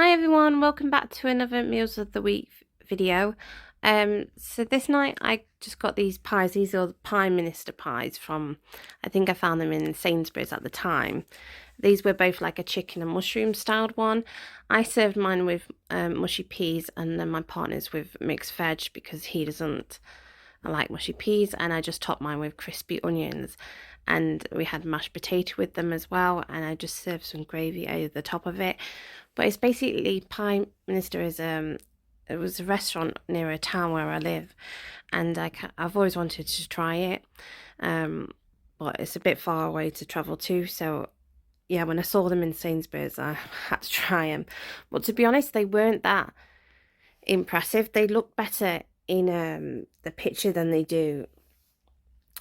Hi everyone, welcome back to another Meals of the Week video. So this night I just got these pies. These are the Prime Minister pies from, I think I found them in Sainsbury's at the time. These were both like a chicken and mushroom styled one. I served mine with mushy peas, and then my partner's with mixed veg because he doesn't like mushy peas, and I just topped mine with crispy onions. And we had mashed potato with them as well, and I just served some gravy over the top of it. But it's basically Prime Minister is it was a restaurant near a town where I live, and I've always wanted to try it, but it's a bit far away to travel to. So yeah, when I saw them in Sainsbury's, I had to try them. But to be honest, they weren't that impressive. They look better in the picture than they do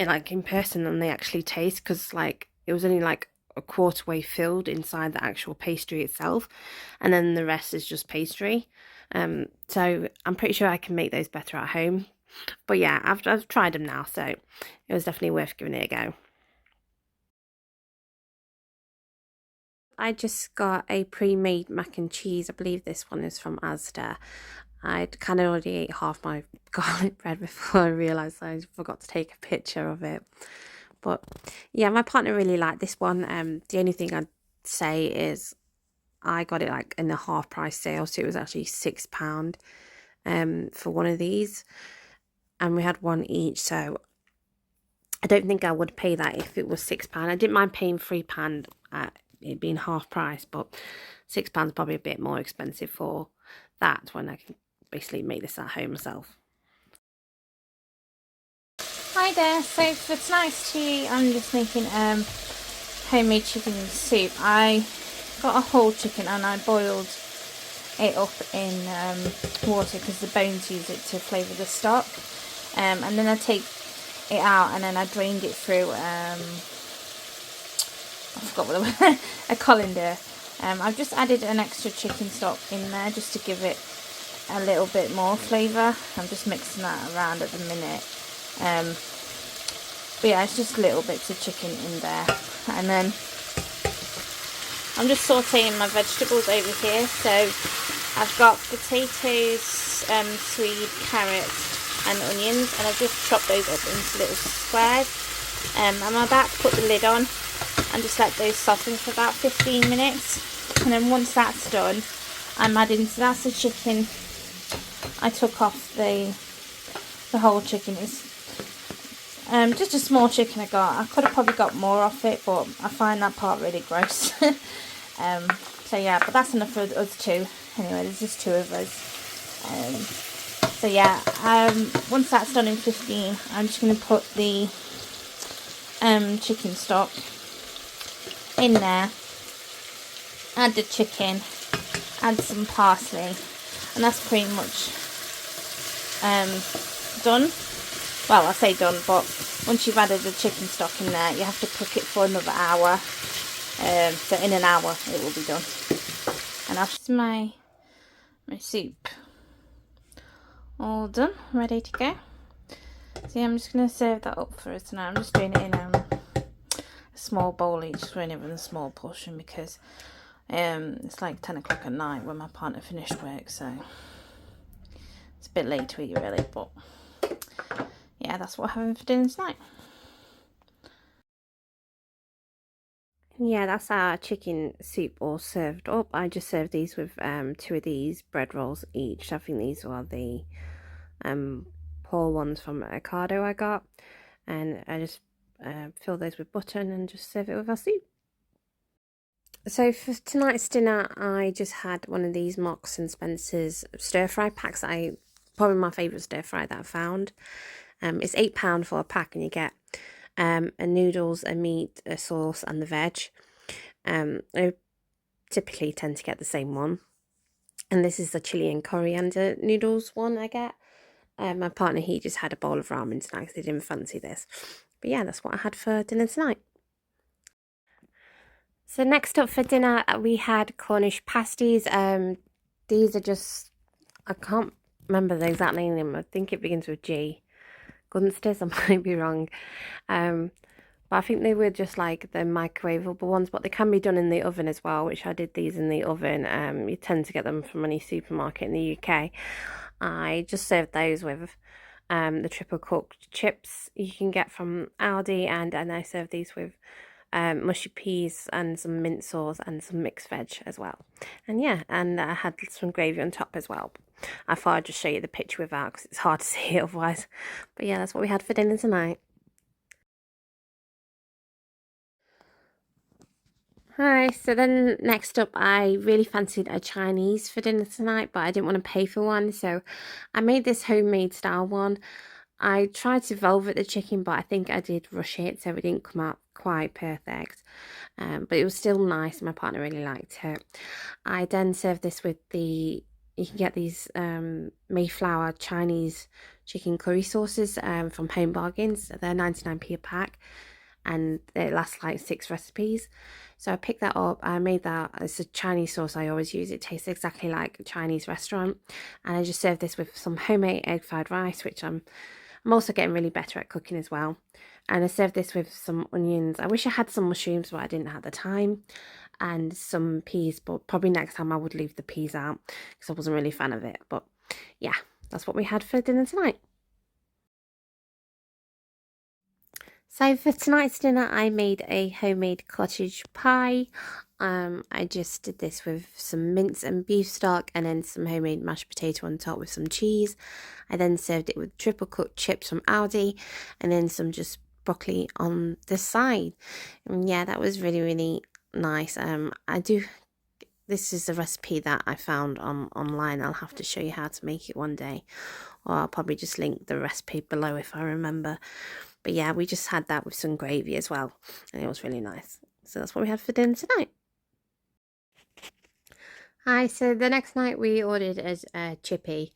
in person than they actually taste, because like it was only like a quarter way filled inside the actual pastry itself, and then the rest is just pastry. So I'm pretty sure I can make those better at home. But yeah, I've tried them now, so it was definitely worth giving it a go. I just got a pre-made mac and cheese. I believe this one is from Asda. I'd kind of already ate half my garlic bread before I realised I forgot to take a picture of it. But yeah, my partner really liked this one. The only thing I'd say is I got it like in the half price sale, so it was actually £6 for one of these, and we had one each. So I don't think I would pay that if it was £6. I didn't mind paying £3 at it being half price, but £6 probably a bit more expensive for that when I can basically make this at home myself. Hi there, so for tonight's tea I'm just making homemade chicken soup. I got a whole chicken and I boiled it up in water because the bones use it to flavour the stock, and then I take it out and then I drained it through I forgot what it was, a colander. I've just added an extra chicken stock in there just to give it a little bit more flavour. I'm just mixing that around at the minute. But yeah, it's just little bits of chicken in there, and then I'm just sauteing my vegetables over here. So I've got potatoes, swede, carrots and onions, and I've just chopped those up into little squares. I'm about to put the lid on and just let those soften for about 15 minutes, and then once that's done, I'm adding, so that's the chicken I took off the whole chicken. It's just a small chicken I got. I could have probably got more off it, but I find that part really gross. So yeah, but that's enough for us two. Anyway, there's just two of us. So yeah, once that's done in 15, I'm just going to put the chicken stock in there, add the chicken, add some parsley, and that's pretty much done. Well, I say done, but once you've added the chicken stock in there, you have to cook it for another hour. So in an hour it will be done. And after my soup all done, ready to go. So yeah, I'm just going to serve that up for us tonight. I'm just doing it in a small bowl each, just doing it with a small portion because it's like 10 o'clock at night when my partner finished work, so it's a bit late to eat really, but yeah, that's what I'm having for dinner tonight. Yeah, that's our chicken soup all served up. I just served these with two of these bread rolls each. I think these are the poor ones from Ocado I got, and I just fill those with butter and then just serve it with our soup. So for tonight's dinner, I just had one of these Marks and Spencer's stir fry packs. Probably my favourite stir fry that I found. It's £8 for a pack, and you get a noodles, a meat, a sauce, and the veg. I typically tend to get the same one, and this is the chili and coriander noodles one I get. My partner, he just had a bowl of ramen tonight because he didn't fancy this. But yeah, that's what I had for dinner tonight. So next up for dinner, we had Cornish Pasties. These are just, I can't remember the exact name. I think it begins with G. Gunsters, I might be wrong. but I think they were just like the microwavable ones, but they can be done in the oven as well, which I did these in the oven. You tend to get them from any supermarket in the UK. I just served those with the triple cooked chips you can get from Aldi, and I served these with mushy peas and some mint sauce and some mixed veg as well. And yeah, and I had some gravy on top as well. I thought I'd just show you the picture without because it's hard to see it otherwise. But yeah, that's what we had for dinner tonight. Hi, so then next up, I really fancied a Chinese for dinner tonight, but I didn't want to pay for one, so I made this homemade style one. I tried to velvet the chicken, but I think I did rush it, so it didn't come out quite perfect. But it was still nice. My partner really liked it. I then served this with you can get these Mayflower Chinese chicken curry sauces from Home Bargains. They're 99p a pack, and it lasts like 6 recipes. So I picked that up. I made that. It's a Chinese sauce I always use. It tastes exactly like a Chinese restaurant. And I just served this with some homemade egg fried rice, which I'm also getting really better at cooking as well. And I served this with some onions. I wish I had some mushrooms, but I didn't have the time. And some peas, but probably next time I would leave the peas out because I wasn't really a fan of it. But yeah, that's what we had for dinner tonight. So for tonight's dinner, I made a homemade cottage pie. I just did this with some mince and beef stock and then some homemade mashed potato on top with some cheese. I then served it with triple cooked chips from Aldi and then some just broccoli on the side. And yeah, that was really, really nice. This is a recipe that I found online. I'll have to show you how to make it one day, or I'll probably just link the recipe below if I remember. But yeah, we just had that with some gravy as well, and it was really nice. So that's what we had for dinner tonight. Hi, so the next night we ordered a chippy.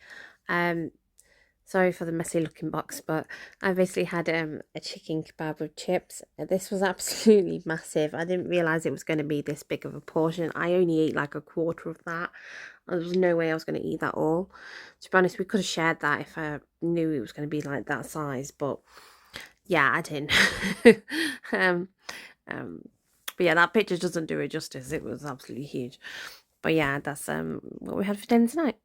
Sorry for the messy looking box, but I basically had a chicken kebab with chips. This was absolutely massive. I didn't realise it was going to be this big of a portion. I only ate like a quarter of that. There was no way I was going to eat that all. To be honest, we could have shared that if I knew it was going to be like that size, but yeah, I didn't. um, but yeah, that picture doesn't do it justice. It was absolutely huge. But yeah, that's what we had for dinner tonight.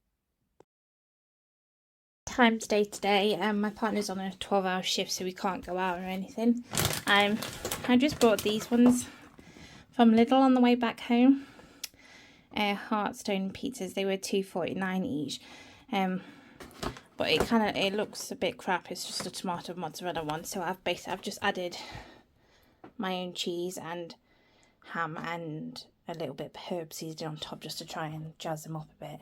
Times day today, my partner's on a 12-hour shift, so we can't go out or anything. I just bought these ones from Lidl on the way back home. Heartstone pizzas. They were $2.49 each. But it looks a bit crap. It's just a tomato mozzarella one. So I've just added my own cheese and ham and a little bit of herb seasoning on top just to try and jazz them up a bit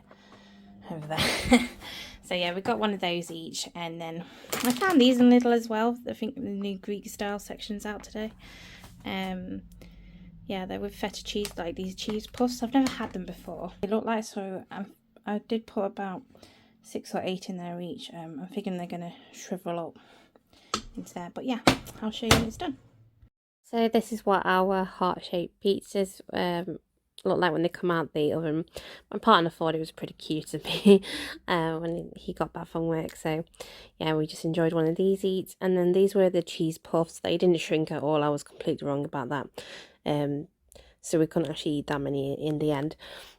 over there. So yeah, we got one of those each, and then I found these in Lidl as well. I think the new Greek style section's out today. Yeah, they're with feta cheese, like these cheese puffs. I've never had them before. They look like, so I did put about 6 or 8 in there each. I'm thinking they're gonna shrivel up into there, but yeah, I'll show you when it's done. So this is what our heart-shaped pizzas look like when they come out the oven. My partner thought it was pretty cute of me when he got back from work. So yeah, we just enjoyed one of these each. And then these were the cheese puffs. They didn't shrink at all. I was completely wrong about that. So we couldn't actually eat that many in the end.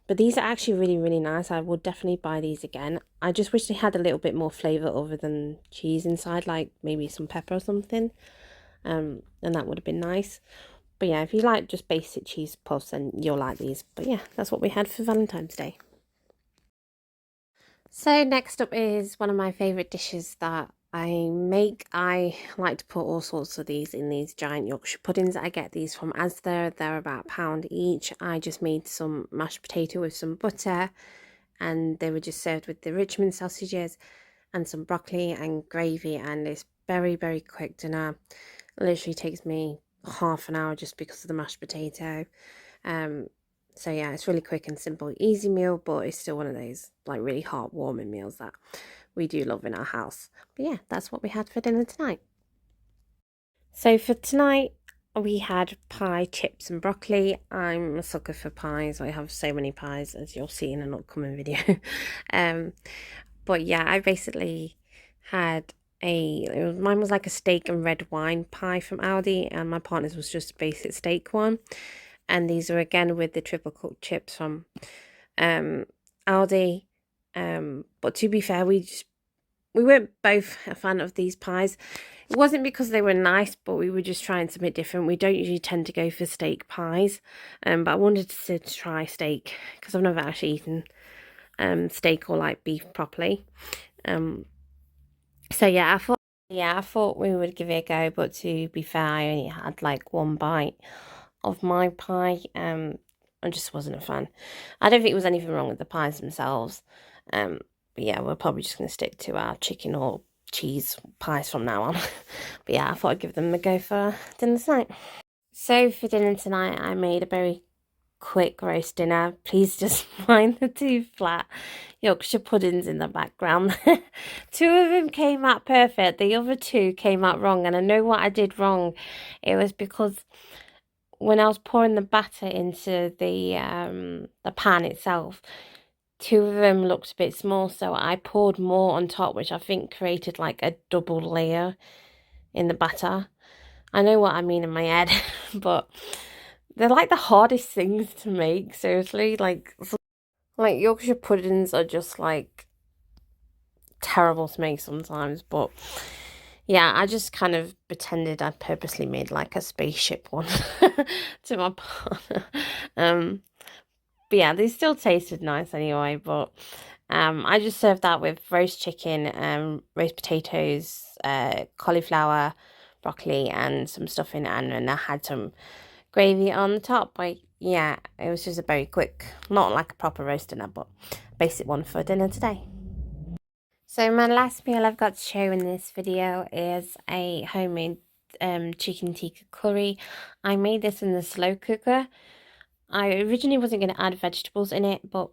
But these are actually really, really nice. I would definitely buy these again. I just wish they had a little bit more flavour other than cheese inside, like maybe some pepper or something. And that would have been nice. But yeah, if you like just basic cheese puffs, then you'll like these. But yeah, that's what we had for Valentine's Day. So next up is one of my favourite dishes that I make. I like to put all sorts of these in these giant Yorkshire puddings. I get these from Asda. They're about £1 each. I just made some mashed potato with some butter, and they were just served with the Richmond sausages and some broccoli and gravy, and it's very, very quick dinner. It literally takes me half an hour just because of the mashed potato. So yeah, it's really quick and simple, easy meal, but it's still one of those like really heartwarming meals that we do love in our house. But yeah, that's what we had for dinner tonight. So for tonight, we had pie, chips and broccoli. I'm a sucker for pies. I have so many pies, as you'll see in an upcoming video. But yeah, I basically had mine was like a steak and red wine pie from Aldi, and my partner's was just a basic steak one. And these are again with the triple cooked chips from Aldi. But to be fair, we weren't both a fan of these pies. It wasn't because they were nice, but we were just trying something different. We don't usually tend to go for steak pies, but I wanted to try steak because I've never actually eaten steak or like beef properly. So yeah, I thought we would give it a go, but to be fair, I only had like one bite of my pie. I just wasn't a fan. I don't think there was anything wrong with the pies themselves. But yeah, we're probably just gonna stick to our chicken or cheese pies from now on. But yeah, I thought I'd give them a go for dinner tonight. So for dinner tonight, I made a very quick roast dinner. Please just mind the two flat Yorkshire puddings in the background. Two of them came out perfect. The other two came out wrong. And I know what I did wrong. It was because when I was pouring the batter into the pan itself, two of them looked a bit small. So I poured more on top, which I think created like a double layer in the batter. I know what I mean in my head, but they're like the hardest things to make, seriously. Like Yorkshire puddings are just like terrible to make sometimes, but yeah, I just kind of pretended I'd purposely made like a spaceship one to my partner. But yeah, they still tasted nice anyway, but I just served that with roast chicken, roast potatoes, cauliflower, broccoli, and some stuffing, and then I had some gravy on the top. But yeah, it was just a very quick, not like a proper roast dinner, but basic one for dinner today. So my last meal I've got to show in this video is a homemade chicken tikka curry. I made this in the slow cooker. I originally wasn't going to add vegetables in it, but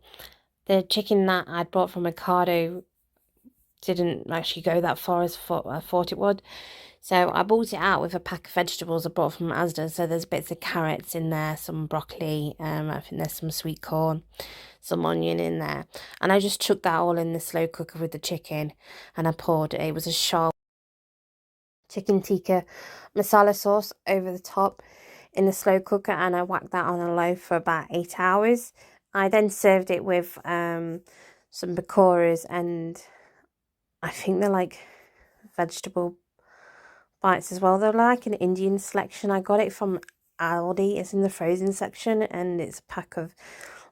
the chicken that I bought from Ocado didn't actually go that far as I thought it would. So I bought it out with a pack of vegetables I bought from Asda. So there's bits of carrots in there, some broccoli, I think there's some sweet corn, some onion in there. And I just chucked that all in the slow cooker with the chicken, and I poured, it was a sharp chicken tikka masala sauce over the top in the slow cooker, and I whacked that on a low for about 8 hours. I then served it with some pakoras, and I think they're like vegetable bites as well. They're like an Indian selection. I got it from Aldi. It's in the frozen section, and it's a pack of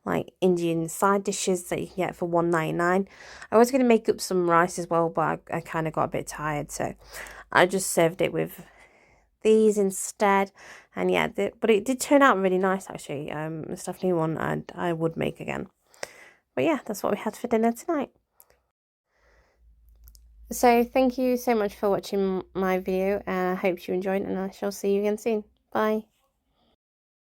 like Indian side dishes that you can get for $1.99. I was going to make up some rice as well, but I kind of got a bit tired, so I just served it with these instead. And yeah, but it did turn out really nice actually. It's definitely one I would make again. But yeah, that's what we had for dinner tonight. So thank you so much for watching my video. I hope you enjoyed, and I shall see you again soon. Bye.